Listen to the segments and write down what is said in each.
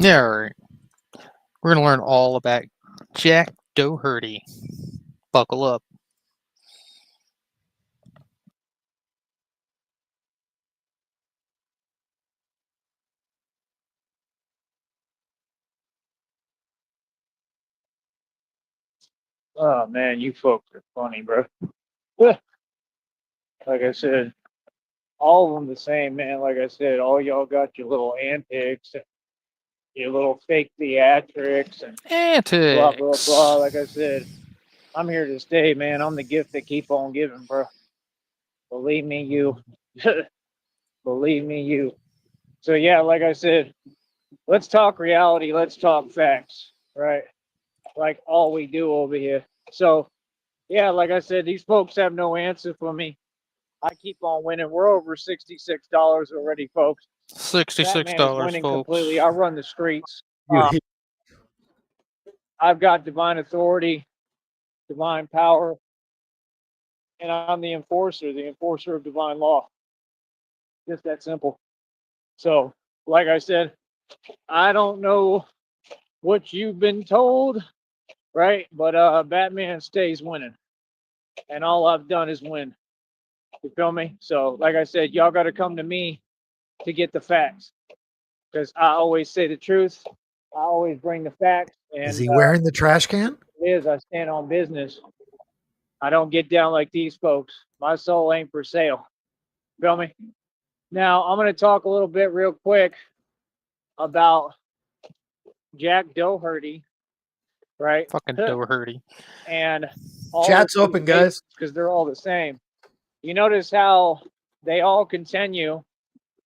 Yeah, all right. We're going to learn all about Jack Doherty. Buckle up. Oh man, you folks are funny, bro. Like I said, all of them the same, man. Like I said, all y'all got your little antics, and your little fake theatrics, and blah blah Antics. blah. Like I said, I'm here to stay, man. I'm the gift that keep on giving, bro. Believe me, you. Believe me, you. So yeah, like I said, let's talk reality. Let's talk facts, right? Like all we do over here. So yeah, like I said, these folks have no answer for me. I keep on winning. We're over $66 already, folks. Batman is $66, winning completely. folks. I run the streets. You hit I've got divine authority, divine power, and I'm the enforcer of divine law. Just that simple. So, like I said, I don't know what you've been told, right? But Batman stays winning, and all I've done is win. You feel me? So, like I said, y'all got to come to me to get the facts, because I always say the truth. I always bring the facts, Is and he wearing the trash can? it is I stand on business. I don't get down like these folks. My soul ain't for sale. Feel me? Now I'm gonna talk a little bit real quick about Jack Doherty, right? Fucking Doherty. And all Chat's open, guys. because they're all the same. You notice how they all continue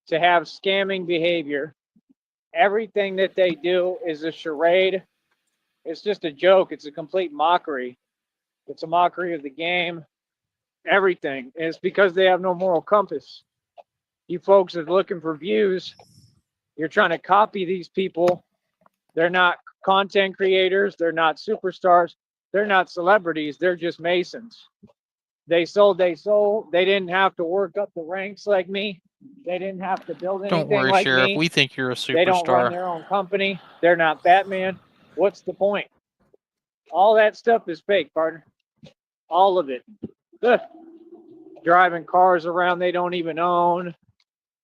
to have scamming behavior. Everything that they do is a charade. It's just a joke. It's a complete mockery. It's a mockery of the game. Everything. And it's because they have no moral compass. You folks are looking for views. You're trying to copy these people. They're not content creators. They're not superstars. They're not celebrities. They're just Masons. They sold. They didn't have to work up the ranks like me. They didn't have to build anything Don't worry, like Sheriff. me. We think you're a They don't run superstar. their own company. They're not Batman. What's the point? All that stuff is fake, partner. All of it. Ugh. Driving cars around they don't even own,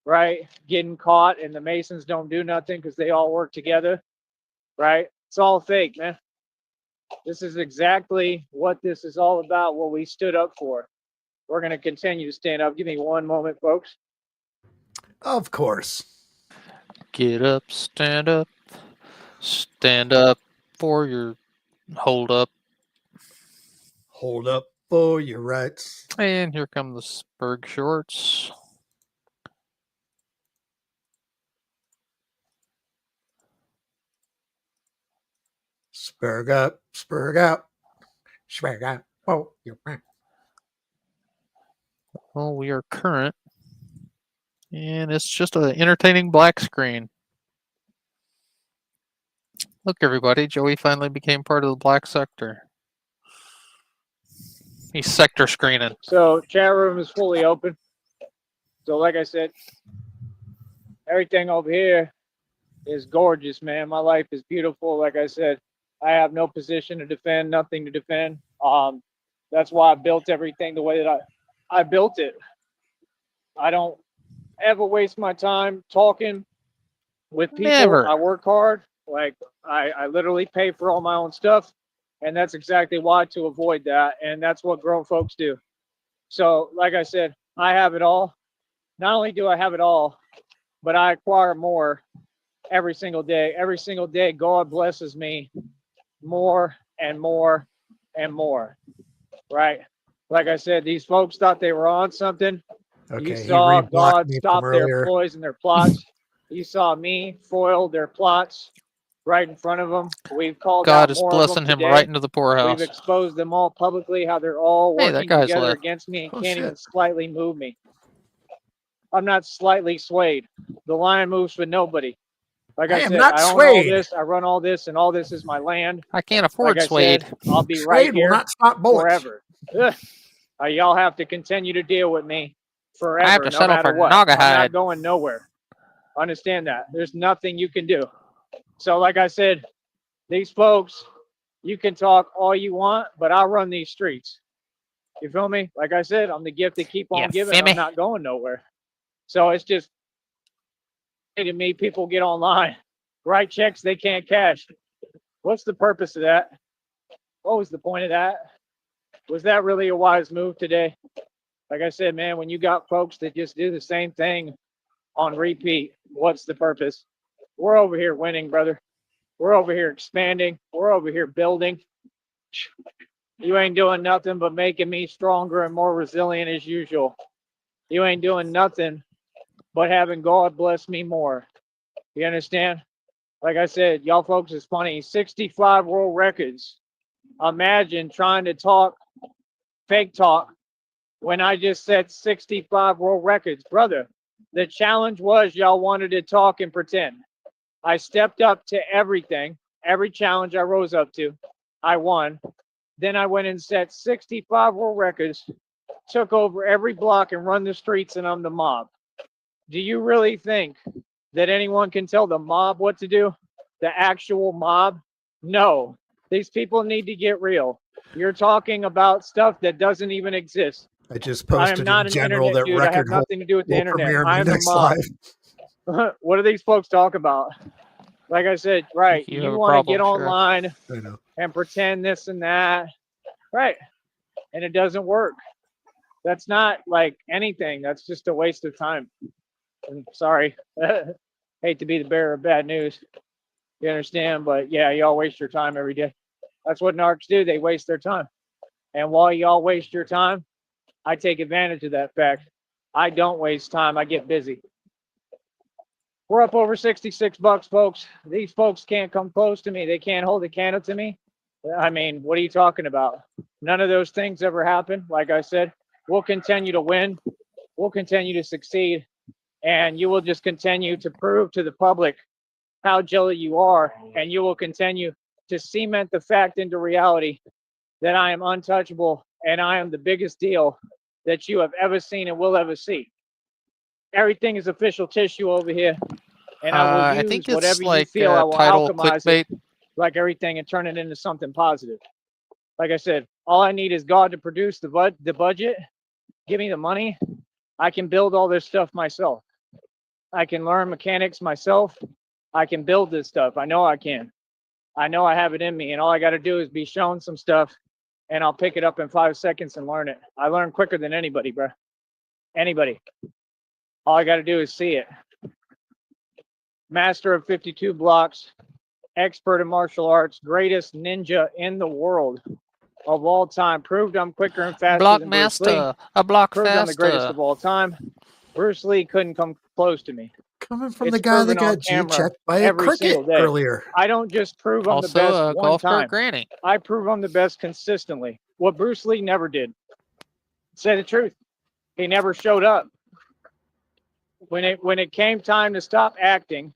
right? Getting caught, and the Masons don't do nothing because they all work together, right? It's all fake, man. This is exactly what this is all about, what we stood up for. We're going to continue to stand up. Give me one moment, folks. Of course. Get up, stand up. Stand up for your hold up. Hold up for your rights. And here come the Spurg shorts. Spurg up, spurg out. Spurg out. Oh, you're right. Well, we are current. And it's just an entertaining black screen. Look, everybody, Joey finally became part of the black sector. He's sector screening. So, chat room is fully open. So, like I said, everything over here is gorgeous, man. My life is beautiful. Like I said, I have no position to defend, nothing to defend. That's why I built everything the way that I built it. I don't ever waste my time talking with people. Never. I work hard. Like I literally pay for all my own stuff, and that's exactly why, to avoid that. And that's what grown folks do. So, like I said, I have it all. Not only do I have it all, but I acquire more every single day. Every single day, God blesses me more and more and more. Right? Like I said, these folks thought they were on something. Okay, You he saw reblocked God me stop from their earlier. ploys and their plots. You saw me foil their plots right in front of them. We've called God out is more blessing of them him today. right into the We've poorhouse. exposed them all publicly, how they're all Hey, that working guy's together left. against me and Oh, can't shit. even slightly move me. I'm not slightly swayed. The lion moves for nobody. Like I I am said, not I own all swayed. this, I run all this, and all this is my land. I can't afford Like I Suede. said, I'll be right Trade will here not stop bullets. forever. Ugh. Y'all have to continue to deal with me forever, I have to no settle matter for what. I'm Naugahyde. not going nowhere. Understand that. There's nothing you can do. So, like I said, these folks, you can talk all you want, but I'll run these streets. You feel me? Like I said, I'm the gift that keep on Yeah, giving. feel me? I'm not going nowhere. So it's just to me, people get online, write checks they can't cash. What's the purpose of that? What was the point of that? Was that really a wise move today? Like I said, man, when you got folks that just do the same thing on repeat, what's the purpose? We're over here winning, brother. We're over here expanding. We're over here building. You ain't doing nothing but making me stronger and more resilient as usual. You ain't doing nothing but having God bless me more. You understand? Like I said, y'all folks is funny. 65 world records. Imagine trying to talk fake talk when I just set 65 world records. Brother, the challenge was y'all wanted to talk and pretend. I stepped up to everything, every challenge I rose up to. I won. Then I went and set 65 world records, took over every block and run the streets, and I'm the mob. Do you really think that anyone can tell the mob what to do? The actual mob? No. These people need to get real. You're talking about stuff that doesn't even exist. I just I am posted not in an general internet that dude. I have record hole nothing to do with the will internet. premiere in I the am the next mob. live. What are these folks talking about? Like I said, right, You you have a want to get problem, Sheriff. online I know. and pretend this and that. Right. And it doesn't work. That's not like anything. That's just a waste of time. I'm sorry. Hate to be the bearer of bad news. You understand? But yeah, y'all waste your time every day. That's what narcs do. They waste their time. And while y'all waste your time, I take advantage of that fact. I don't waste time. I get busy. We're up over 66 bucks, folks. These folks can't come close to me. They can't hold a candle to me. I mean, what are you talking about? None of those things ever happen. Like I said, we'll continue to win. We'll continue to succeed. And you will just continue to prove to the public how jelly you are. And you will continue to cement the fact into reality that I am untouchable and I am the biggest deal that you have ever seen and will ever see. Everything is official tissue over here. And I will I use think it's whatever you like feel. I will title alchemize clickbait. it like everything and turn it into something positive. Like I said, all I need is God to produce the budget, give me the money. I can build all this stuff myself. I can learn mechanics myself. I can build this stuff. I know I can. I know I have it in me. And all I got to do is be shown some stuff and I'll pick it up in 5 seconds and learn it. I learn quicker than anybody, bro. Anybody. All I got to do is see it. Master of 52 blocks, expert in martial arts, greatest ninja in the world of all time. Proved I'm quicker and faster Block than Bruce Lee. master, a block Proved I'm the greatest faster. of all time. Bruce Lee couldn't come close to me. Coming from It's the guy that proven on got camera G-checked by a every cricket single day. earlier. I don't just prove I'm the Also, best a one golf cart time. granny. I prove I'm the best consistently. What Bruce Lee never did. Say the truth. He never showed up. When it came time to stop acting,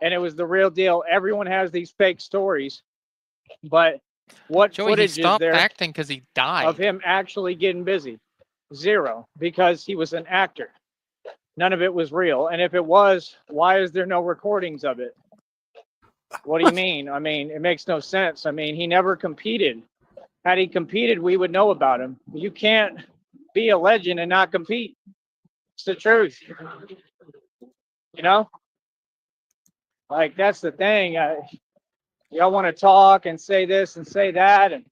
and it was the real deal. Everyone has these fake stories, but what Joey, he footage is stopped there acting because he died. of him actually getting busy? Zero, because he was an actor. None of it was real. And if it was, why is there no recordings of it? What do you mean? I mean, it makes no sense. I mean, he never competed. Had he competed, we would know about him. You can't be a legend and not compete. It's the truth. You know? Like, that's the thing. Y'all want to talk and say this and say that, and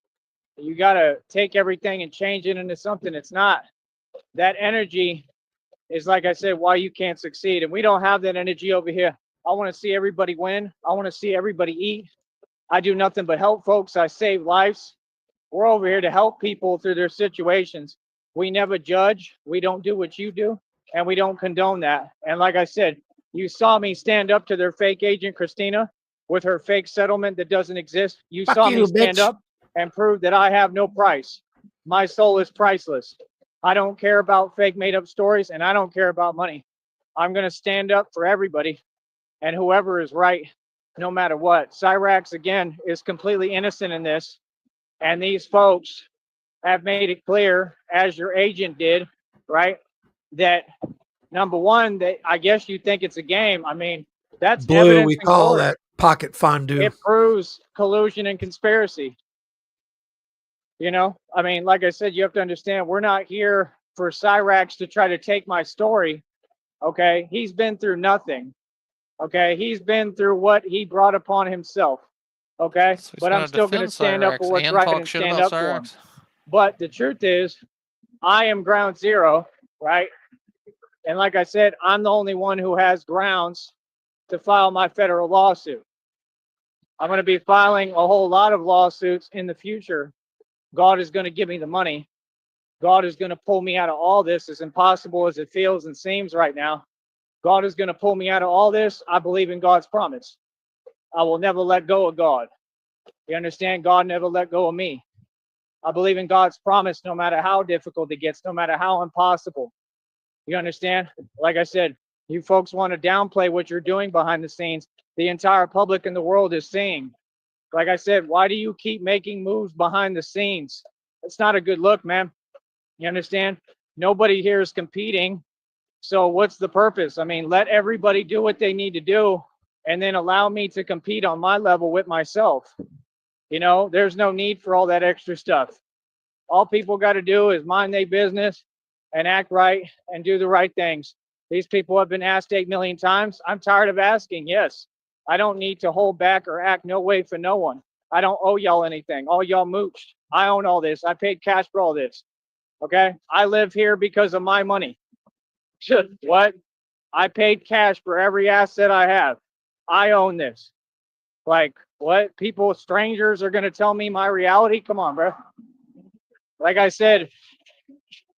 you got to take everything and change it into something it's not. That energy is, like I said, why you can't succeed. And we don't have that energy over here. I want to see everybody win. I want to see everybody eat. I do nothing but help folks. I save lives. We're over here to help people through their situations. We never judge. We don't do what you do, and we don't condone that. And like I said, you saw me stand up to their fake agent, Christina, with her fake settlement that doesn't exist. You Fuck saw you, me stand bitch. up and prove that I have no price. My soul is priceless. I don't care about fake made up stories, and I don't care about money. I'm going to stand up for everybody and whoever is right, no matter what. Cyrax, again, is completely innocent in this. And these folks have made it clear, as your agent did, right, that number one, that I guess you think it's a game. I mean, that's Blue, evidence we in call court. that pocket fondue. It proves collusion and conspiracy. You know, I mean, like I said, you have to understand, we're not here for Cyrax to try to take my story. Okay. He's been through nothing. Okay. He's been through what he brought upon himself. Okay. So he's But I'm gonna still going to defend stand up for Cyrax what's and right talk and shit stand about up for him. Cyrax. But the truth is, I am ground zero, right? And like I said, I'm the only one who has grounds to file my federal lawsuit. I'm going to be filing a whole lot of lawsuits in the future. God is going to give me the money. God is going to pull me out of all this, as impossible as it feels and seems right now. God is going to pull me out of all this. I believe in God's promise. I will never let go of God. You understand? God never let go of me. I believe in God's promise no matter how difficult it gets, no matter how impossible. You understand? Like I said, you folks want to downplay what you're doing behind the scenes. The entire public in the world is seeing. Like I said, why do you keep making moves behind the scenes? It's not a good look, man. You understand? Nobody here is competing. So what's the purpose? I mean, let everybody do what they need to do and then allow me to compete on my level with myself. You know, there's no need for all that extra stuff. All people got to do is mind their business and act right and do the right things. These people have been asked 8 million times. I'm tired of asking. Yes, I don't need to hold back or act no way for no one. I don't owe y'all anything. All y'all mooched. I own all this. I paid cash for all this. Okay. I live here because of my money. What? I paid cash for every asset I have. I own this. Like, what? People, strangers are going to tell me my reality? Come on, bro. Like I said,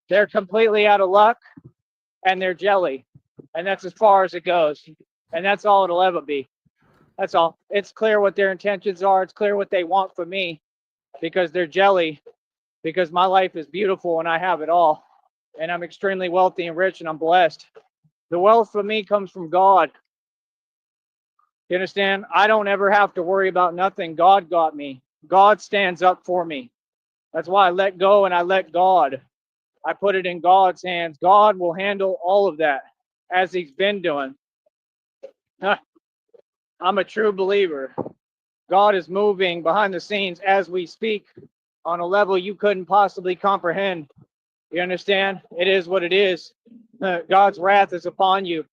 they're completely out of luck and they're jelly. And that's as far as it goes. And that's all it'll ever be. That's all. It's clear what their intentions are. It's clear what they want from me because they're jelly, because my life is beautiful and I have it all. And I'm extremely wealthy and rich and I'm blessed. The wealth for me comes from God. You understand? I don't ever have to worry about nothing. God got me. God stands up for me. That's why I let go and I let God. I put it in God's hands. God will handle all of that as he's been doing. I'm a true believer. God is moving behind the scenes as we speak on a level you couldn't possibly comprehend. You understand? It is what it is. God's wrath is upon you.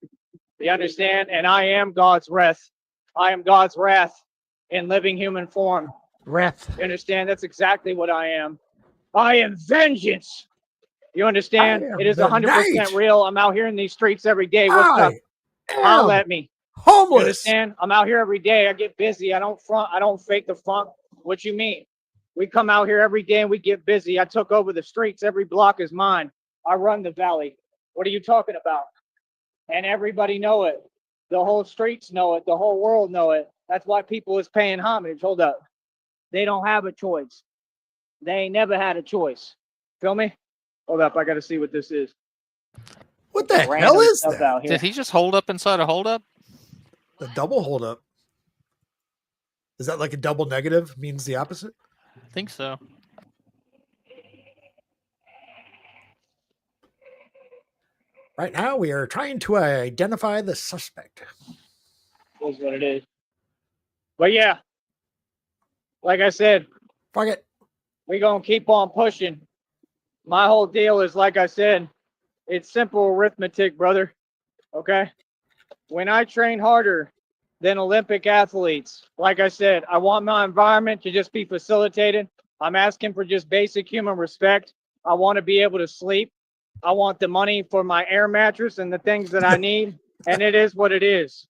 You understand? And I am God's wrath. I am God's wrath in living human form. Wrath. You understand? That's exactly what I am. I am vengeance. You understand? It is 100% real. I'm out here in these streets every day. What's up? Holler at me. Homeless. You understand? I'm out here every day. I get busy. I don't front. I don't fake the funk. What you mean? We come out here every day and we get busy. I took over the streets. Every block is mine. I run the valley. What are you talking about? And everybody know it. The whole streets know it. The whole world know it. That's why people is paying homage. Hold up. They don't have a choice. They ain't never had a choice. Feel me? Hold up. I got to see what this is. What the Random hell is stuff that? out here. Did he just hold up inside a hold up? The double hold up. Is that like a double negative? Means the opposite? I think so. Right now, we are trying to identify the suspect. Is what it is. But yeah, like I said, Fuck it. we gonna keep on pushing. My whole deal is, like I said, it's simple arithmetic, brother. Okay? When I train harder than Olympic athletes, like I said, I want my environment to just be facilitated. I'm asking for just basic human respect. I want to be able to sleep. I want the money for my air mattress and the things that I need. And it is what it is.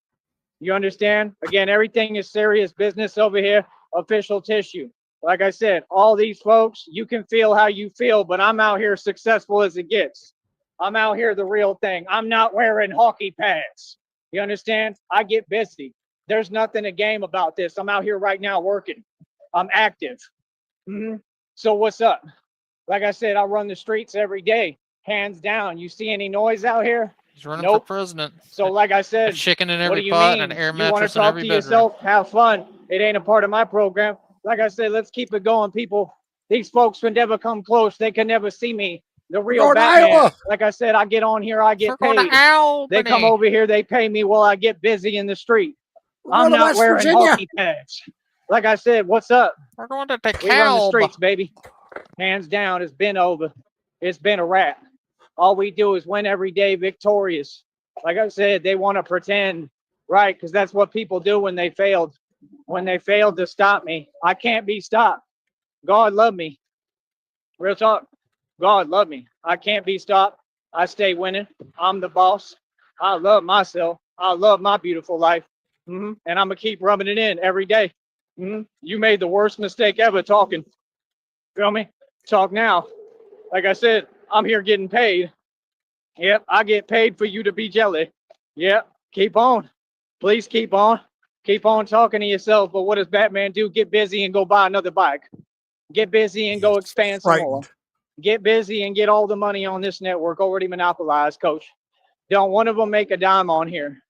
You understand? Again, everything is serious business over here, official tissue. Like I said, all these folks, you can feel how you feel, but I'm out here successful as it gets. I'm out here the real thing. I'm not wearing hockey pads. You understand? I get busy. There's nothing a game about this. I'm out here right now working. I'm active. So what's up? Like I said, I run the streets every day, hands down. You see any noise out here? He's running Nope. for president. So like I said, A chicken in what do every you pot mean? and an air You want mattress to in talk every to bedroom. yourself? Have fun. It ain't a part of my program. Like I said, let's keep it going, people. These folks can never come close. They can never see me. The real going to Batman. Iowa. Like I said, I get on here, I get We're going paid. to Albany. They come over here, they pay me while I get busy in the street. We're I'm going to not West wearing Virginia. hockey pads. Like I said, what's up? We're going to We run the DeKalb. streets, baby. Hands down, it's been over. It's been a wrap. All we do is win every day, victorious. Like I said, they want to pretend, right? Because that's what people do when they failed. When they failed to stop me, I can't be stopped. God love me. Real talk. God love me. I can't be stopped. I stay winning. I'm the boss. I love myself. I love my beautiful life. And I'm going to keep rubbing it in every day. You made the worst mistake ever talking. Feel me? Talk now. Like I said, I'm here getting paid. Yep, I get paid for you to be jelly. Yep, keep on. Please keep on. Keep on talking to yourself. But what does Batman do? Get busy and go buy another bike. Get busy and go expand some more. Get busy and get all the money on this network already monopolized, coach. Don't one of them make a dime on here.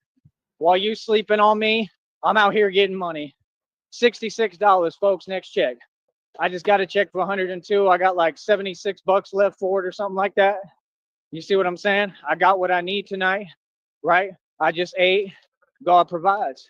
While you sleeping on me, I'm out here getting money. $66, folks, next check. I just got a check for 102. I got like 76 bucks left for it or something like that. You see what I'm saying? I got what I need tonight, right? I just ate. God provides.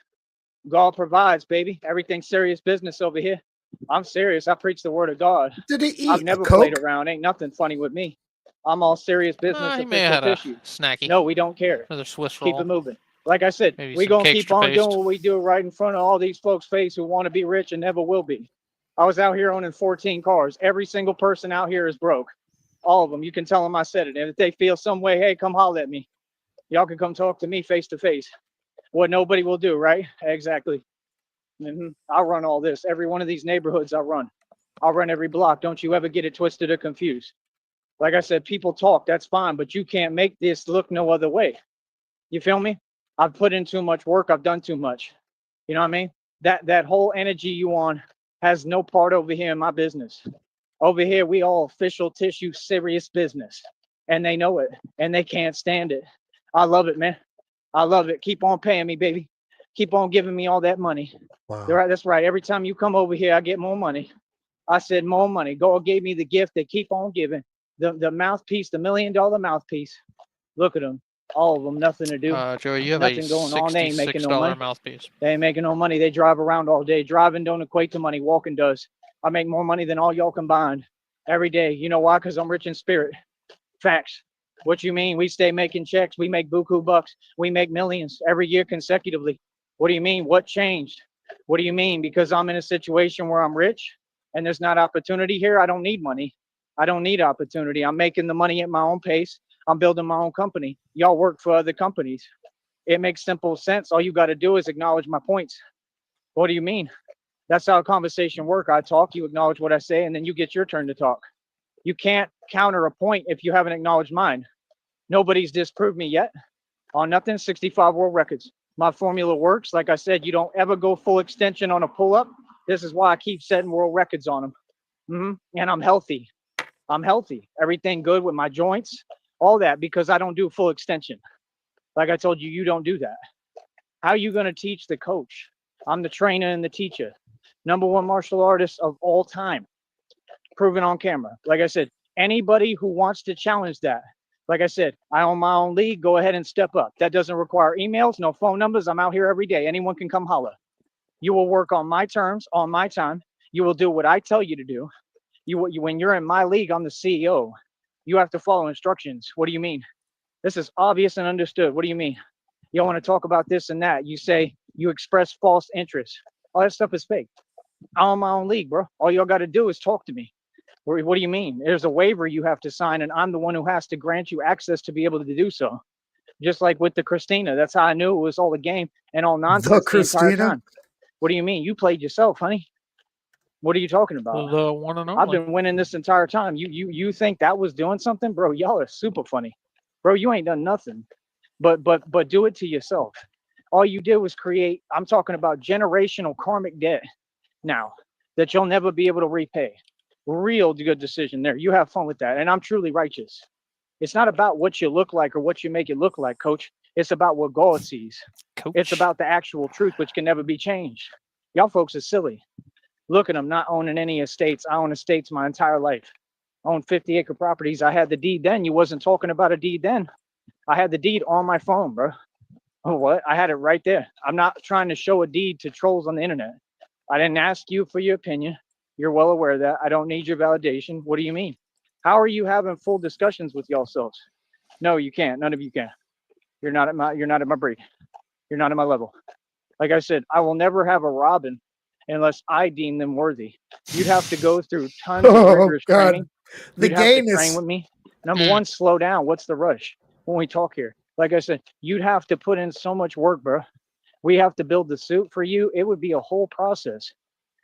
God provides, baby. Everything's serious business over here. I'm serious. I preach the word of God. Did he eat I've never played around. Ain't nothing funny with me. I'm all serious business, He may have official had tissue. a snacky. No, we don't care. Another Swiss roll. Keep it moving. Like I said, Maybe we some gonna cake keep on doing paste. what we do right in front of all these folks' face who want to be rich and never will be. I was out here owning 14 cars. Every single person out here is broke. All of them. You can tell them I said it. And if they feel some way, hey, come holler at me. Y'all can come talk to me face to face. What nobody will do, right? Exactly. I'll run all this. Every one of these neighborhoods I'll run. I'll run every block. Don't you ever get it twisted or confused. Like I said, people talk, that's fine, but you can't make this look no other way. You feel me? I've put in too much work. I've done too much. You know what I mean? That whole energy you on has no part over here in my business. Over here, we all official tissue, serious business. And they know it, and they can't stand it. I love it, man. I love it. Keep on paying me, baby. Keep on giving me all that money. Wow. That's right. Every time you come over here, I get more money. I said more money. God gave me the gift. They keep on giving. The mouthpiece, the $1 million mouthpiece. Look at them. All of them, nothing to do. Joey, you have Nothing a going on. They ain't making no $66 money. mouthpiece. They ain't making no money. They drive around all day. Driving don't equate to money. Walking does. I make more money than all y'all combined every day. You know why? Because I'm rich in spirit. Facts. What you mean? We stay making checks. We make buku bucks. We make millions every year consecutively. What do you mean? What changed? What do you mean? Because I'm in a situation where I'm rich and there's not opportunity here. I don't need money. I don't need opportunity. I'm making the money at my own pace. I'm building my own company. Y'all work for other companies. It makes simple sense. All you got to do is acknowledge my points. What do you mean? That's how a conversation works. I talk, you acknowledge what I say, and then you get your turn to talk. You can't counter a point if you haven't acknowledged mine. Nobody's disproved me yet on nothing. 65 world records. My formula works. Like I said, you don't ever go full extension on a pull-up. This is why I keep setting world records on them. And I'm healthy. I'm healthy. Everything good with my joints, all that, because I don't do full extension. Like I told you, you don't do that. How are you going to teach the coach? I'm the trainer and the teacher. #1 martial artist of all time. Proven on camera. Like I said, anybody who wants to challenge that, like I said, I own my own league. Go ahead and step up. That doesn't require emails, no phone numbers. I'm out here every day. Anyone can come holler. You will work on my terms, on my time. You will do what I tell you to do. When you're in my league, I'm the CEO. You have to follow instructions. What do you mean? This is obvious and understood. What do you mean? You want to talk about this and that. You say you express false interest. All that stuff is fake. I own my own league, bro. All y'all got to do is talk to me. What do you mean? There's a waiver you have to sign, and I'm the one who has to grant you access to be able to do so. Just like with the Christina. That's how I knew it was all a game and all nonsense the entire time. What do you mean? You played yourself, honey. What are you talking about? The one and only. I've been winning this entire time. You think that was doing something? Bro, y'all are super funny. Bro, you ain't done nothing. But do it to yourself. All you did was create, I'm talking about generational karmic debt now that you'll never be able to repay. Real good decision there. You have fun with that. And I'm truly righteous. It's not about what you look like or what you make it look like, coach. It's about what God sees. Coach. It's about the actual truth, which can never be changed. Y'all folks are silly. Look at them not owning any estates. I own estates my entire life. I own 50-acre properties. I had the deed then. You wasn't talking about a deed then. I had the deed on my phone, bro. Oh, what? I had it right there. I'm not trying to show a deed to trolls on the internet. I didn't ask you for your opinion. You're well aware of that. I don't need your validation. What do you mean? How are you having full discussions with yourselves? No, you can't. None of you can. You're not at my breed. You're not at my level. Like I said, I will never have a Robin unless I deem them worthy. You'd have to go through tons of rigorous training. The You'd have to train gayness. with me. Number one, slow down. What's the rush when we talk here? Like I said, you'd have to put in so much work, bro. We have to build the suit for you. It would be a whole process.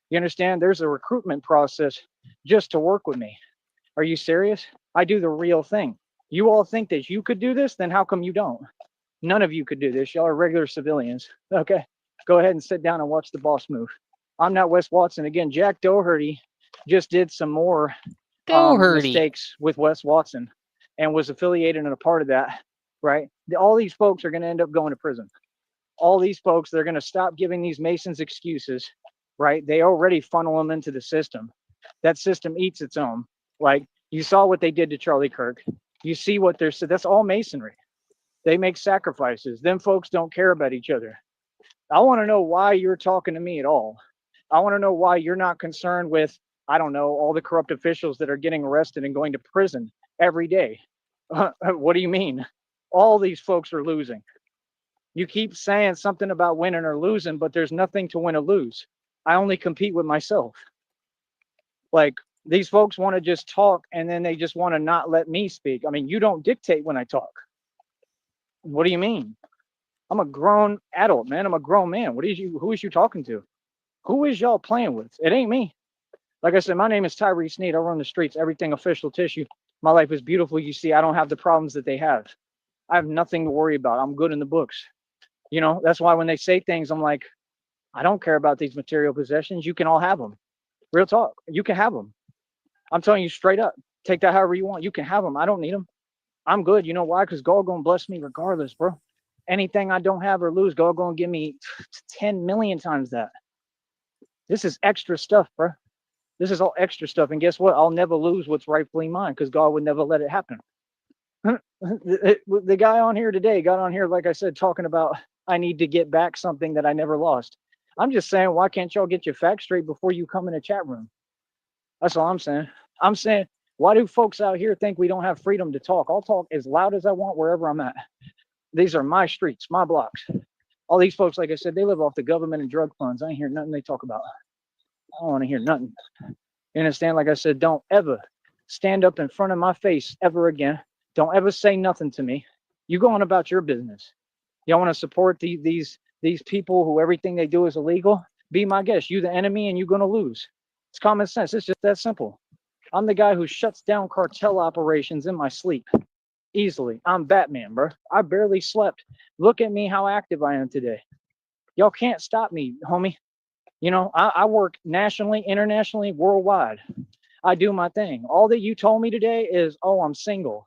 You understand? There's a recruitment process just to work with me. Are you serious? I do the real thing. You all think that you could do this? Then how come you don't? None of you could do this. Y'all are regular civilians. Okay. Go ahead and sit down and watch the boss move. I'm not Wes Watson. Again, Jack Doherty just did some more mistakes with Wes Watson and was affiliated and a part of that, right? All these folks are going to end up going to prison. All these folks, they're going to stop giving these Masons excuses, right? They already funnel them into the system. That system eats its own. Like you saw what they did to Charlie Kirk. You see what they're, that's all Masonry. They make sacrifices. Them folks don't care about each other. I want to know why you're talking to me at all. I want to know why you're not concerned with, I don't know, all the corrupt officials that are getting arrested and going to prison every day. What do you mean? All these folks are losing. You keep saying something about winning or losing, but there's nothing to win or lose. I only compete with myself. Like these folks want to just talk and then they just want to not let me speak. I mean, you don't dictate when I talk. What do you mean? I'm a grown adult, man. I'm a grown man. Who is you talking to? Who is y'all playing with? It ain't me. Like I said, my name is Tyree Sneed. I run the streets, everything official tissue. My life is beautiful. You see, I don't have the problems that they have. I have nothing to worry about. I'm good in the books. You know, that's why when they say things, I'm like, I don't care about these material possessions. You can all have them. Real talk. You can have them. I'm telling you straight up. Take that however you want. You can have them. I don't need them. I'm good. You know why? Because God gonna bless me regardless, bro. Anything I don't have or lose, God gonna give me 10 million times that. This is extra stuff, bro. This is all extra stuff. And guess what? I'll never lose what's rightfully mine because God would never let it happen. The guy on here today got on here, like I said, talking about I need to get back something that I never lost. I'm just saying, why can't y'all get your facts straight before you come in a chat room? That's all I'm saying. I'm saying, why do folks out here think we don't have freedom to talk? I'll talk as loud as I want wherever I'm at. These are my streets, my blocks. All these folks, like I said, they live off the government and drug funds. I ain't hear nothing they talk about. I don't want to hear nothing. You understand? Like I said, don't ever stand up in front of my face ever again. Don't ever say nothing to me. You go on about your business. Y'all want to support these people who everything they do is illegal? Be my guest. You the enemy and you're going to lose. It's common sense. It's just that simple. I'm the guy who shuts down cartel operations in my sleep. Easily. I'm Batman, bro. I barely slept. Look at me how active I am today. Y'all can't stop me, homie. You know, I work nationally, internationally, worldwide. I do my thing. All that you told me today is, oh, I'm single.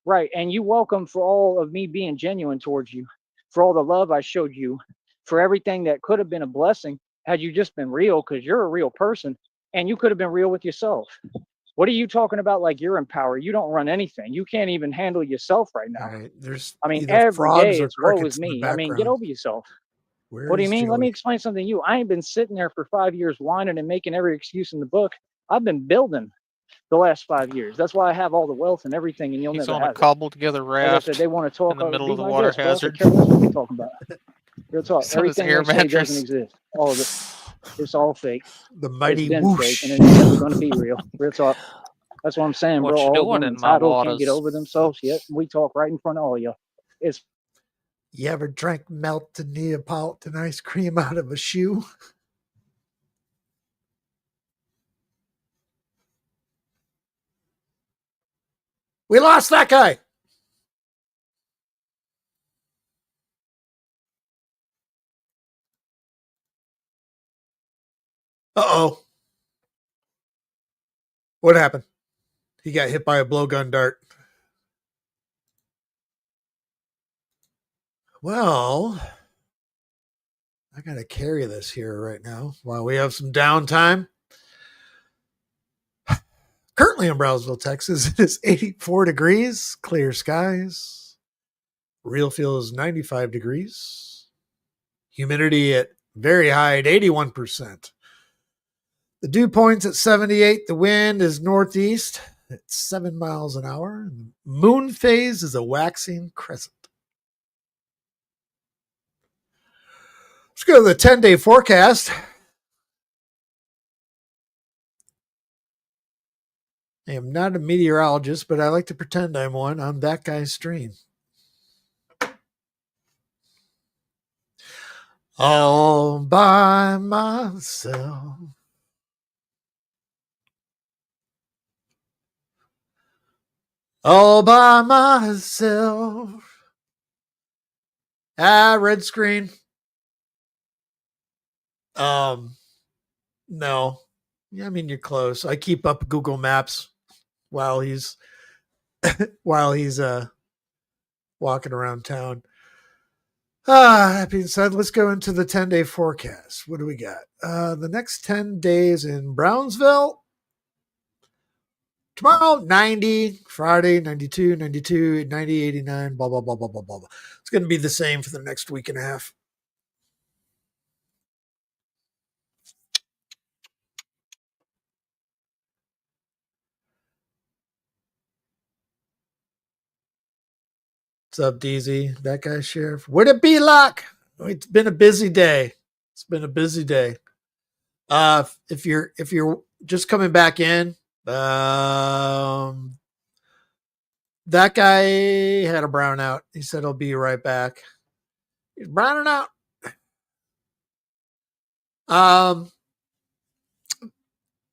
Right. And you welcome for all of me being genuine towards you, for all the love I showed you, for everything that could have been a blessing had you just been real, because you're a real person and you could have been real with yourself. What are you talking about like you're in power? You don't run anything. You can't even handle yourself right now. Right. There's I mean, either every frogs day or it's woe crickets is in the me. I mean, get background. over yourself. Where What do you is mean? Let Joey? me explain something to you. I ain't been sitting there for 5 years whining and making every excuse in the book. I've been building the last 5 years. That's why I have all the wealth and everything, and you'll He's never on a have it. cobbled together Like I raft said, they want to in talk. the middle Be of the my water guest, bro. I could hazard. care less what they talking about. Real talk. He's on his Everything air they say doesn't mattress. exist. All of it. It's all fake. The It's mighty been whoosh. fake, and it's never going to be real. Real talk. That's what I'm saying, What bro. you All of doing them in my entitled can't get waters? over themselves yet. We talk right in front of all of you. It's You ever drank melted Neapolitan ice cream out of a shoe? We lost that guy. Uh-oh. What happened? He got hit by a blowgun dart. Well, I got to carry this here right now while we have some downtime. Currently in Brownsville, Texas, it is 84 degrees, clear skies. Real feel is 95 degrees. Humidity at very high at 81%. The dew point's at 78. The wind is northeast at 7 miles an hour. And the moon phase is a waxing crescent. Let's go to the 10-day forecast. I am not a meteorologist, but I like to pretend I'm one on that guy's stream. All by myself. All by myself. Red screen. No. Yeah, I mean, you're close. I keep up Google Maps while he's walking around town. That being said, let's go into the 10-day forecast. What do we got? The next 10 days in Brownsville. Tomorrow, 90. Friday, 92, 92, 90, 89, blah, blah, blah, blah, blah, blah. It's going to be the same for the next week and a half. What's up, DZ? That guy, Sheriff. Where'd it be, Lock? It's been a busy day. It's been a busy day. If you're just coming back in, that guy had a brownout. He said he'll be right back. He's browning out.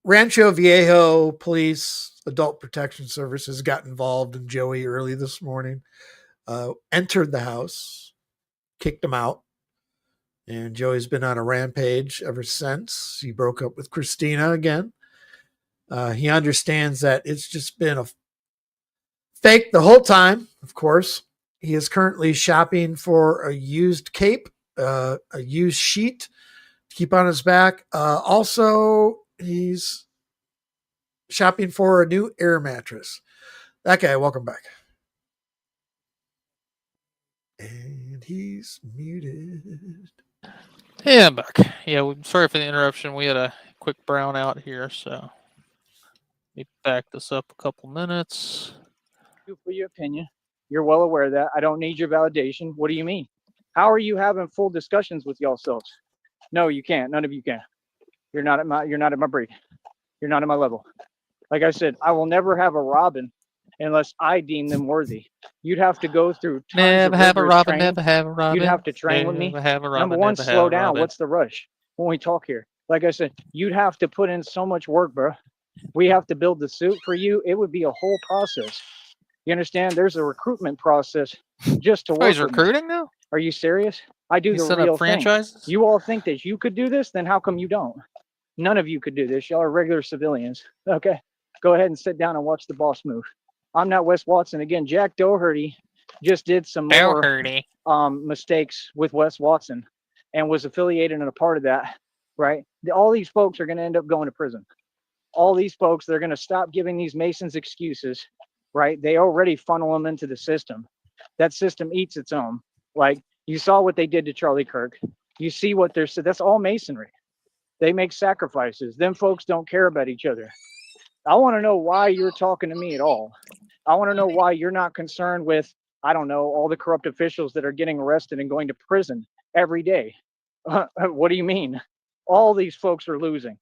Rancho Viejo Police Adult Protection Services got involved in Joey early this morning. Entered the house, kicked him out, and Joey's been on a rampage ever since. He broke up with Christina again. He understands that it's just been a fake the whole time, of course. He is currently shopping for a used cape, a used sheet to keep on his back. Also, he's shopping for a new air mattress. That guy, welcome back. And he's muted. Hey, I'm back. Yeah, sorry for the interruption. We had a quick brownout here, so let me back this up a couple minutes. Thank you for your opinion. You're well aware of that. I don't need your validation. What do you mean? How are you having full discussions with yourselves? No, you can't. None of you can. You're not at my breed. You're not at my level. Like I said, I will never have a Robin unless I deem them worthy. You'd have to go through tons Never of have a rigorous Robin, training. never have a Robin. You'd have to train with me. Never have a Robin, Number one, never slow have a down. Robin. What's the rush when we talk here? Like I said, you'd have to put in so much work, bro. We have to build the suit for you. It would be a whole process. You understand? There's a recruitment process just to work. Oh, he's with me. recruiting now? Are you serious? I do He's the set real up franchises? thing. You all think that you could do this? Then how come you don't? None of you could do this. Y'all are regular civilians. Okay, go ahead and sit down and watch the boss move. I'm not Wes Watson. Again, Jack Doherty just did some more mistakes with Wes Watson and was affiliated and a part of that, right? All these folks are going to end up going to prison. All these folks, they're going to stop giving these Masons excuses, right? They already funnel them into the system. That system eats its own. Like, you saw what they did to Charlie Kirk. You see what they're, that's all Masonry. They make sacrifices. Them folks don't care about each other. I want to know why you're talking to me at all. I want to know why you're not concerned with, I don't know, all the corrupt officials that are getting arrested and going to prison every day. What do you mean? All these folks are losing.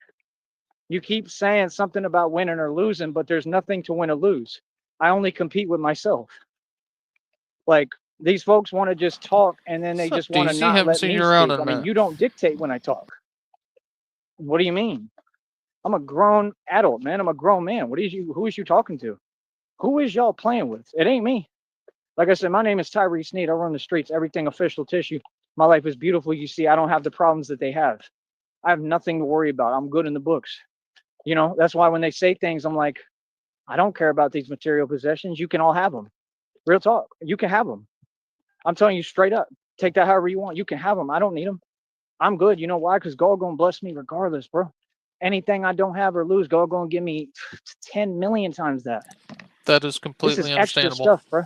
You keep saying something about winning or losing, but there's nothing to win or lose. I only compete with myself. Like, these folks want to just talk and then they just want to not let me speak. I mean, you don't dictate when I talk. What do you mean? I'm a grown adult, man. I'm a grown man. Who is you talking to? Who is y'all playing with? It ain't me. Like I said, my name is Tyree Sneed. I run the streets, everything official tissue. My life is beautiful. You see, I don't have the problems that they have. I have nothing to worry about. I'm good in the books. You know, that's why when they say things, I'm like, I don't care about these material possessions. You can all have them. Real talk. You can have them. I'm telling you straight up. Take that however you want. You can have them. I don't need them. I'm good. You know why? Because God gonna bless me regardless, bro. Anything I don't have or lose, God gonna give me 10 million times that. That is completely this is extra understandable. stuff, bro.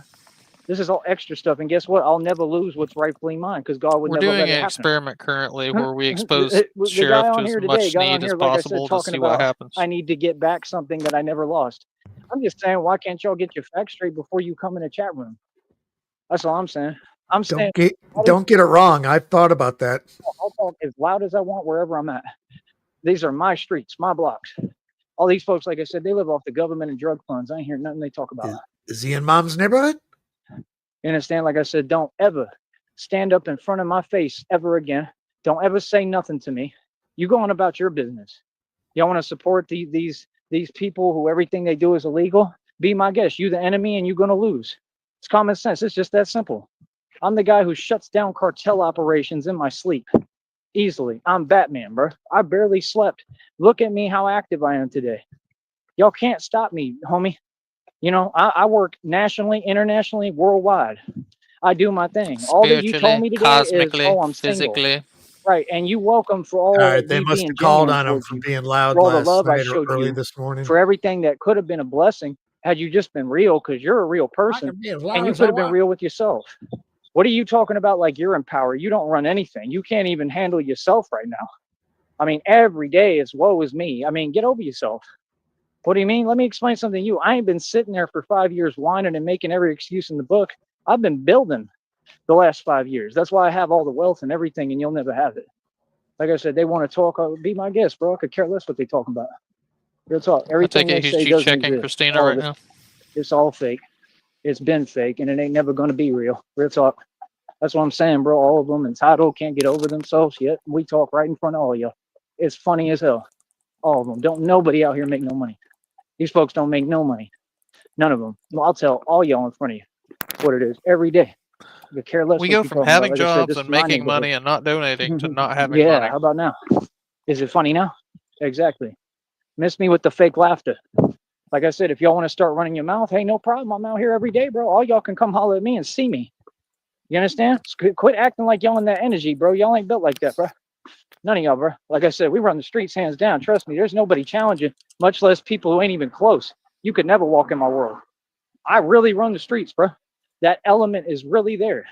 This is all extra stuff. And guess what? I'll never lose what's rightfully mine because God would We're never let doing it an happen. experiment currently where we expose The guy sheriff to on as here today much got on need here, as like I said, possible to talking see what about happens. I need to get back something that I never lost. I'm just saying, why can't y'all get your facts straight before you come in the chat room? That's all I'm saying. I'm saying Don't get it wrong. I've thought about that. I'll talk as loud as I want wherever I'm at. These are my streets, my blocks. All these folks, like I said, they live off the government and drug funds. I ain't hear nothing they talk about. Is he in Mom's neighborhood? You understand? Like I said, don't ever stand up in front of my face ever again. Don't ever say nothing to me. You go on about your business. Y'all want to support these people who everything they do is illegal? Be my guest. You the enemy and you're going to lose. It's common sense. It's just that simple. I'm the guy who shuts down cartel operations in my sleep. Easily. I'm Batman, bro. I barely slept. Look at me, how active I am today. Y'all can't stop me, homie. You know, I work nationally, internationally, worldwide. I do my thing. All that you told me today cosmically, is, oh, I'm physically. single. Right. And you welcome for All all right, they me must being have called genuine on him towards for you, being loud for all the last love I night or showed early you, this morning. for everything that could have been a blessing had you just been real, because you're a real person and you could have been real with yourself. What are you talking about like you're in power? You don't run anything. You can't even handle yourself right now. I mean, every day is woe is me. I mean, get over yourself. What do you mean? Let me explain something to you. I ain't been sitting there for 5 years whining and making every excuse in the book. I've been building the last 5 years. That's why I have all the wealth and everything, and you'll never have it. Like I said, they want to talk. Be my guest, bro. I could care less what they talking about. Real talk. I Everything take it they he's say doesn't checking exist. Christina All right of it. now. It's all fake. It's been fake, and it ain't never going to be real. Real talk. That's what I'm saying, bro. All of them entitled, can't get over themselves yet. We talk right in front of all y'all. It's funny as hell. All of them. Don't nobody out here make no money. These folks don't make no money. None of them. Well, I'll tell all y'all in front of you what it is every day. I could care less We what go you from talking having about. Like I said, jobs this and is my making money neighborhood. and not donating to not having Yeah, money. how about now? Is it funny now? Exactly. Miss me with the fake laughter. Like I said, if y'all want to start running your mouth, hey, no problem. I'm out here every day, bro. All y'all can come holler at me and see me. You understand? Quit acting like y'all in that energy, bro. Y'all ain't built like that, bro. None of y'all, bro. Like I said, we run the streets hands down. Trust me, there's nobody challenging, much less people who ain't even close. You could never walk in my world. I really run the streets, bro. That element is really there.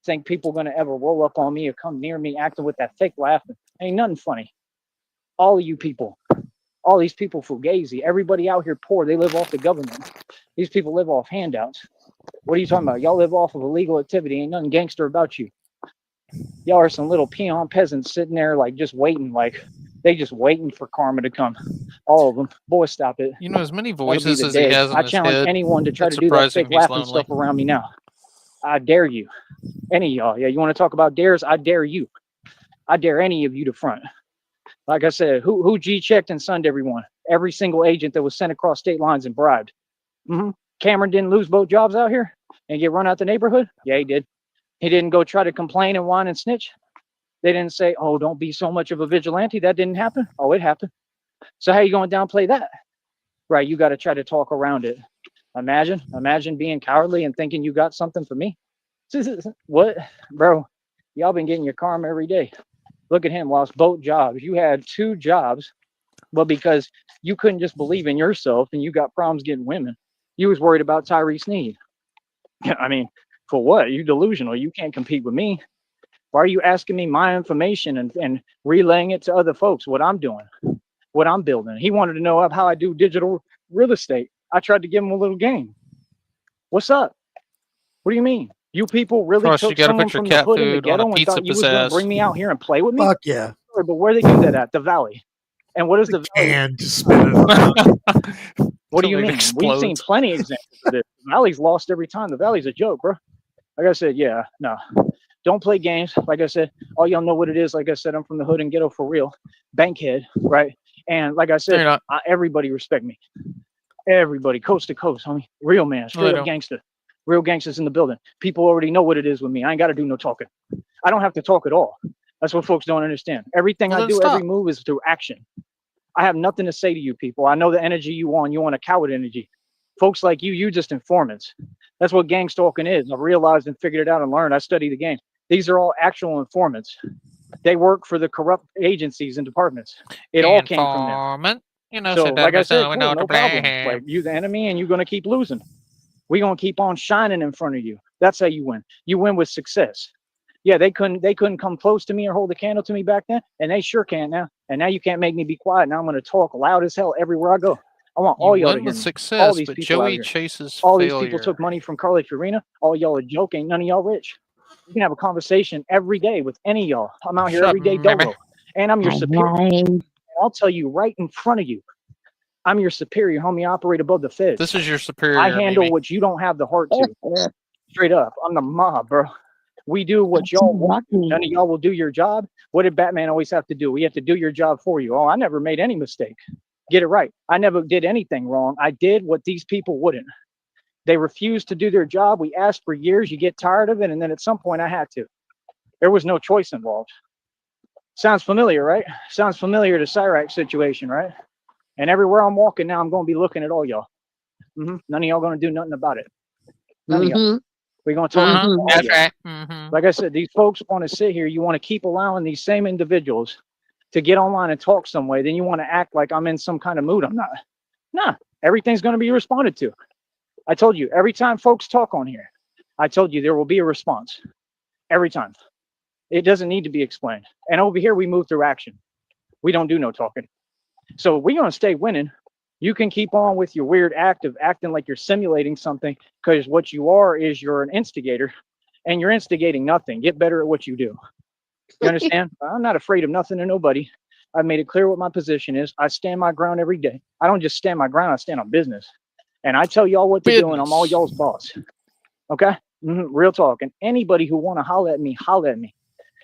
Think people gonna ever roll up on me or come near me acting with that fake laughing? Ain't nothing funny. All of you people, all these people fugazi, everybody out here poor, they live off the government. These people live off handouts. What are you talking about? Y'all live off of illegal activity. Ain't nothing gangster about you. Y'all are some little peon peasants sitting there like just waiting, like they just waiting for karma to come. All of them. Boy, stop it. You know, as many That'll be voices the as he day. has in I his challenge head, anyone to try it's to do that surprising fake he's laughing lonely. stuff around me now. I dare you. Any of y'all. Yeah, you want to talk about dares? I dare you. I dare any of you to front. Like I said, who G-checked and sunned everyone? Every single agent that was sent across state lines and bribed. Cameron didn't lose both jobs out here and get run out the neighborhood? Yeah, he did. He didn't go try to complain and whine and snitch. They didn't say, oh, don't be so much of a vigilante. That didn't happen. Oh, it happened. So how you going to downplay that? Right, you got to try to talk around it. Imagine being cowardly and thinking you got something for me. What? Bro, y'all been getting your karma every day. Look at him, lost both jobs. You had 2 jobs, but because you couldn't just believe in yourself and you got problems getting women, you was worried about Tyree Sneed. I mean, for what? You delusional. You can't compete with me. Why are you asking me my information and relaying it to other folks, what I'm doing, what I'm building? He wanted to know how I do digital real estate. I tried to give him a little game. What's up? What do you mean? You people really Plus, you took got to someone put your from the cat hood in the food on a ghetto and pizza thought you was going to bring pizzazz. me out here and play with me? Fuck yeah. But where they do that at? The Valley. And what is the Valley? And just spin it around. What do you Till it mean? We've seen explodes. plenty of examples of this. The Valley's lost every time. The Valley's a joke, bro. Like I said, yeah, no. Don't play games. Like I said, all y'all know what it is. Like I said, I'm from the hood and ghetto for real. Bankhead, right? And like I No, said, you're not. everybody respect me. Everybody, coast to coast, homie. Real man, No, straight they up don't. gangster. Real gangsters in the building. People already know what it is with me. I ain't got to do no talking. I don't have to talk at all. That's what folks don't understand. Everything Well, I then do, every stop. move is through action. I have nothing to say to you people. I know the energy you want. You want a coward energy. Folks like you just informants. That's what gang stalking is. I realized and figured it out and learned. I study the game. These are all actual informants. They work for the corrupt agencies and departments. It all came from them. Informant. You know, So, like I said, we cool, know no the problem. plan. Like, you the enemy and you're going to keep losing. We're going to keep on shining in front of you. That's how you win. You win with success. Yeah, they couldn't come close to me or hold a candle to me back then, and they sure can now. And now you can't make me be quiet. Now I'm going to talk loud as hell everywhere I go. I want all You y'all to win hear with me. All success, these but people out Joey here. chases All failure. these people took money from Carly Farina. All y'all are joking. None of y'all rich. You can have a conversation every day with any of y'all. I'm out here Shut every day up, maybe. dolo. And I'm your superior. I'll tell you right in front of you. I'm your superior, homie. I operate above the feds. This is your superior. I handle Mimi. what you don't have the heart to. Straight up. I'm the mob, bro. We do what y'all want. None of y'all will do your job. What did Batman always have to do? We have to do your job for you. Oh, I never made any mistake. Get it right. I never did anything wrong. I did what these people wouldn't. They refused to do their job. We asked for years. You get tired of it. And then at some point I had to. There was no choice involved. Sounds familiar, right? Sounds familiar to Cyrax situation, right? And everywhere I'm walking now, I'm going to be looking at all y'all. None of y'all going to do nothing about it. None of y'all. We're going to talk. That's right. Like I said, these folks want to sit here. You want to keep allowing these same individuals to get online and talk some way. Then you want to act like I'm in some kind of mood. I'm not. Nah, everything's going to be responded to. I told you, every time folks talk on here, I told you there will be a response. Every time. It doesn't need to be explained. And over here, we move through action. We don't do no talking. So we're going to stay winning. You can keep on with your weird act of acting like you're simulating something, because what you are is you're an instigator, and you're instigating nothing. Get better at what you do. You understand? I'm not afraid of nothing or nobody. I've made it clear what my position is. I stand my ground every day. I don't just stand my ground. I stand on business. And I tell y'all what to do, and I'm all y'all's boss. Okay? Real talk. And anybody who want to holler at me, holler at me.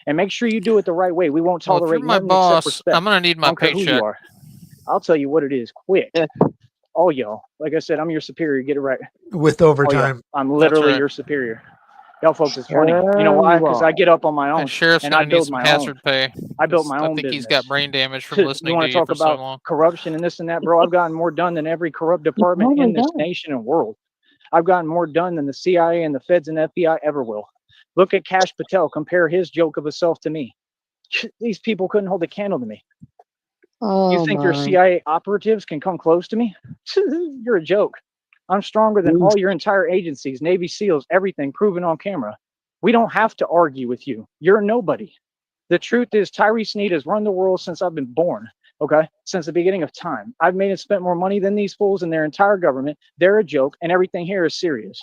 And make sure you do it the right way. We won't tolerate if you're my nothing boss, except respect. I'm going to need my I don't care who paycheck. you are. I'll tell you what it is quick. All y'all. Like I said, I'm your superior. Get it right. With overtime. I'm literally your superior. Y'all folks is funny. You know why? Because I get up on my own. The sheriff's and I going to need build some my hazard pay. I built my own I think business. he's got brain damage from listening you want to to you talk for about so long. corruption and this and that, bro? I've gotten more done than every corrupt department in this nation and world. I've gotten more done than the CIA and the feds and FBI ever will. Look at Kash Patel. Compare his joke of himself to me. These people couldn't hold a candle to me. You think your CIA operatives can come close to me? You're a joke. I'm stronger than all your entire agencies, Navy SEALs, everything proven on camera. We don't have to argue with you. You're nobody. The truth is Tyree Sneed has run the world since I've been born. Okay? Since the beginning of time. I've made and spent more money than these fools and their entire government. They're a joke, and everything here is serious.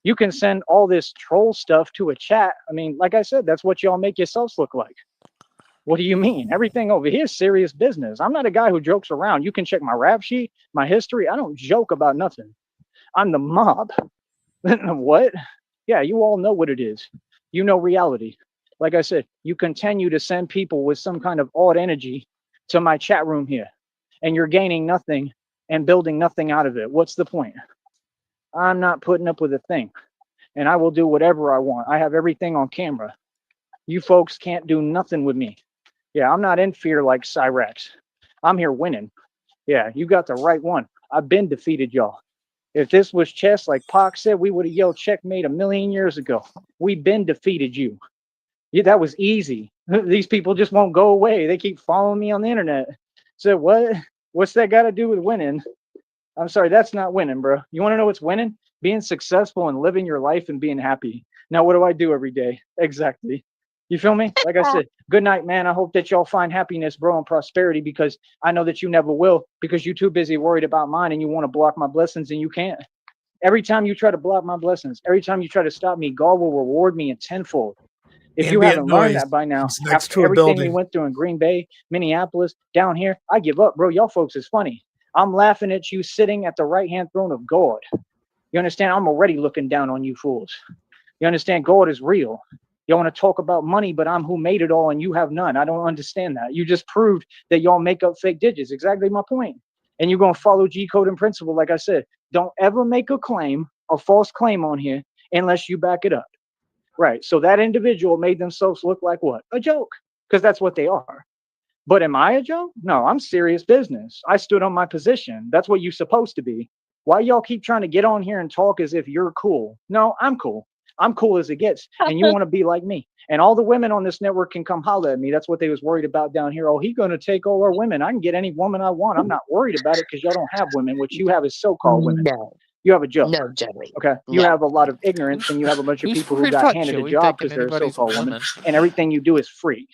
You can send all this troll stuff to a chat. I mean, like I said, that's what y'all make yourselves look like. What do you mean? Everything over here is serious business. I'm not a guy who jokes around. You can check my rap sheet, my history. I don't joke about nothing. I'm the mob. What? Yeah, you all know what it is. You know reality. Like I said, you continue to send people with some kind of odd energy to my chat room here, and you're gaining nothing and building nothing out of it. What's the point? I'm not putting up with a thing, and I will do whatever I want. I have everything on camera. You folks can't do nothing with me. Yeah, I'm not in fear like Cyrax. I'm here winning. Yeah, you got the right one. I've been defeated, y'all. If this was chess, like Pac said, we would have yelled checkmate a million years ago. We've been defeated you. Yeah, that was easy. These people just won't go away. They keep following me on the internet. So what? What's that got to do with winning? I'm sorry, that's not winning, bro. You want to know what's winning? Being successful and living your life and being happy. Now, what do I do every day? Exactly. You feel me? Like I said, good night, man. I hope that y'all find happiness, bro, and prosperity, because I know that you never will, because you're too busy worried about mine and you want to block my blessings and you can't. Every time you try to block my blessings, every time you try to stop me, God will reward me in tenfold. If you haven't learned that by now, after everything we went through in Green Bay, Minneapolis, down here, I give up, bro. Y'all folks is funny. I'm laughing at you sitting at the right-hand throne of God. You understand? I'm already looking down on you fools. You understand? God is real. You want to talk about money, but I'm who made it all and you have none. I don't understand that. You just proved that y'all make up fake digits. Exactly my point. And you're going to follow G code and principle. Like I said, don't ever make a claim, a false claim on here, unless you back it up. Right. So that individual made themselves look like what? A joke. Because that's what they are. But am I a joke? No, I'm serious business. I stood on my position. That's what you're supposed to be. Why y'all keep trying to get on here and talk as if you're cool? No, I'm cool. I'm cool as it gets. And you want to be like me. And all the women on this network can come holler at me. That's what they was worried about down here. Oh, he's going to take all our women. I can get any woman I want. I'm not worried about it because y'all don't have women. What you have is so-called women. No. You have a joke. No, Joey. Okay. You No. have a lot of ignorance, and you have a bunch of Who's people who worried got about handed a Joey job taking because they're a anybody's so-called woman, woman? and everything you do is free.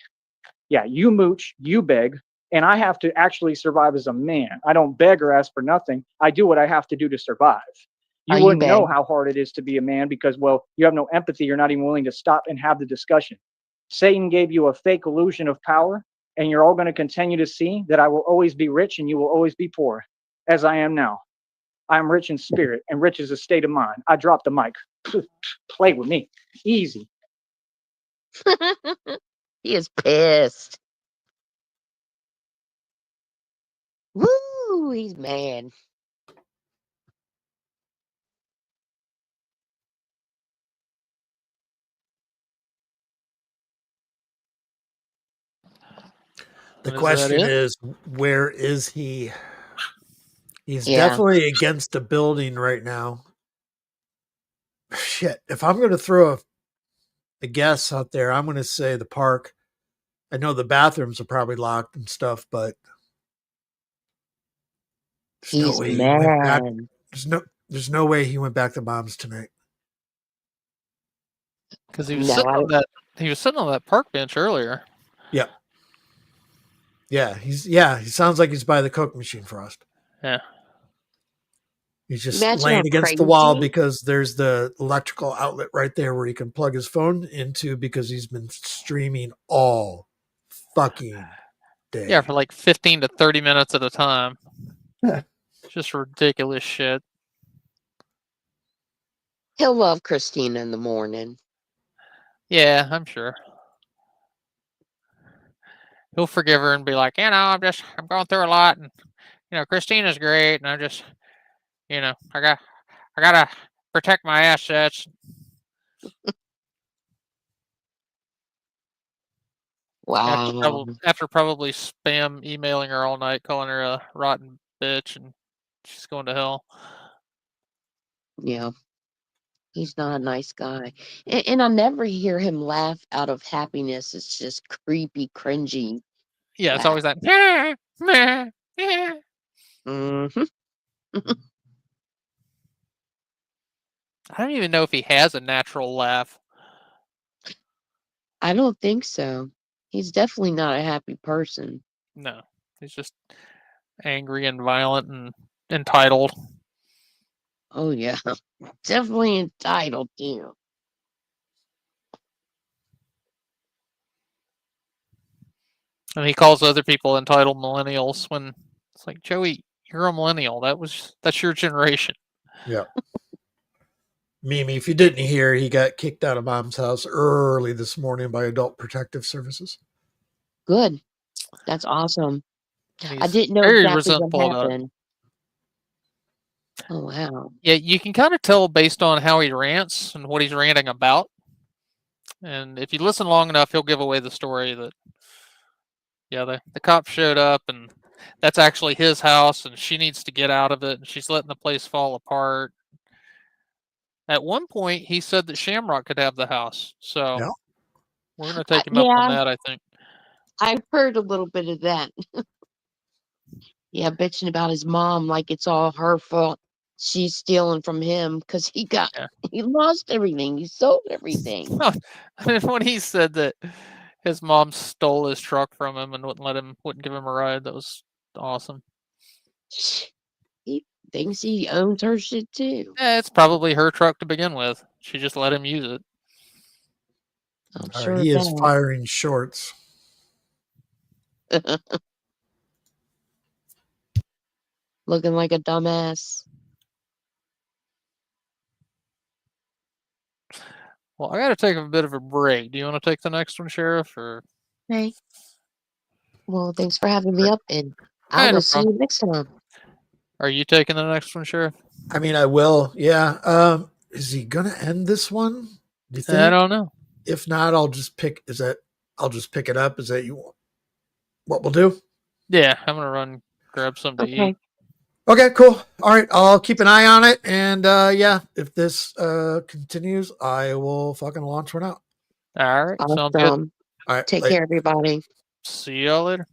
Yeah, you mooch, you beg, and I have to actually survive as a man. I don't beg or ask for nothing. I do what I have to do to survive. You You wouldn't know beg. how hard it is to be a man because, well, you have no empathy. You're not even willing to stop and have the discussion. Satan gave you a fake illusion of power, and you're all going to continue to see that I will always be rich and you will always be poor, as I am now. I am rich in spirit, and rich is a state of mind. I dropped the mic. Play with me. Easy. He is pissed. Woo! He's mad. The And is that question it? is, where is he? He's Yeah. definitely against the building right now. Shit. If I'm going to throw a guess out there, I'm going to say the park. I know the bathrooms are probably locked and stuff, but there's no He's way he went back. mad. There's no way he went back to mom's tonight. Because he was No, sitting I on don't. that. He was sitting on that park bench earlier. Yep. Yeah, he sounds like he's by the Coke machine, Frost. Yeah. He's just Imagine laying how against the wall crazy. because there's the electrical outlet right there where he can plug his phone into because he's been streaming all fucking day. Yeah, for like 15 to 30 minutes at a time. Just ridiculous shit. He'll love Christina in the morning. Yeah, I'm sure. He'll forgive her and be like, I'm going through a lot, and Christina's great, and I gotta protect my assets. Wow. After probably spam emailing her all night, calling her a rotten bitch, and she's going to hell. Yeah. He's not a nice guy. And I never hear him laugh out of happiness. It's just creepy, cringy. Yeah, it's Laugh. always that. Meh, meh, meh. Mm-hmm. I don't even know if he has a natural laugh. I don't think so. He's definitely not a happy person. No, he's just angry and violent and entitled. Oh, yeah. Definitely entitled, too. And he calls other people entitled millennials when it's like, Joey, you're a millennial. That's your generation. Yeah. Mimi, if you didn't hear, he got kicked out of mom's house early this morning by Adult Protective Services. Good. That's awesome. And I he's didn't know very exactly resentful what about it. happened. Oh, wow. Yeah, you can kind of tell based on how he rants and what he's ranting about. And if you listen long enough, he'll give away the story that, the cop showed up and that's actually his house and she needs to get out of it and she's letting the place fall apart. At one point, he said that Shamrock could have the house. So Yeah. we're going to take him up on that, I think. I've heard a little bit of that. Yeah, bitching about his mom like it's all her fault. She's stealing from him because he lost everything. He sold everything. When he said that his mom stole his truck from him and wouldn't give him a ride, that was awesome. He thinks he owns her shit too. Yeah, it's probably her truck to begin with. She just let him use it. I'm All sure right, he is of firing shorts. that. Looking like a dumbass. Well, I got to take a bit of a break. Do you want to take the next one, Sheriff? Or Okay. Well, thanks for having me up, and I no will see problem. you next time. Are you taking the next one, Sheriff? I mean, I will. Yeah. Is he gonna end this one? Do you think? I don't know. If not, I'll just pick. I'll just pick it up. Is that what we'll do? Yeah, I'm gonna run grab something to eat. Okay, cool. All right, I'll keep an eye on it, and if this continues, I will fucking launch one out. All right, sounds good. Awesome. All right, Take later. care, everybody. See y'all later.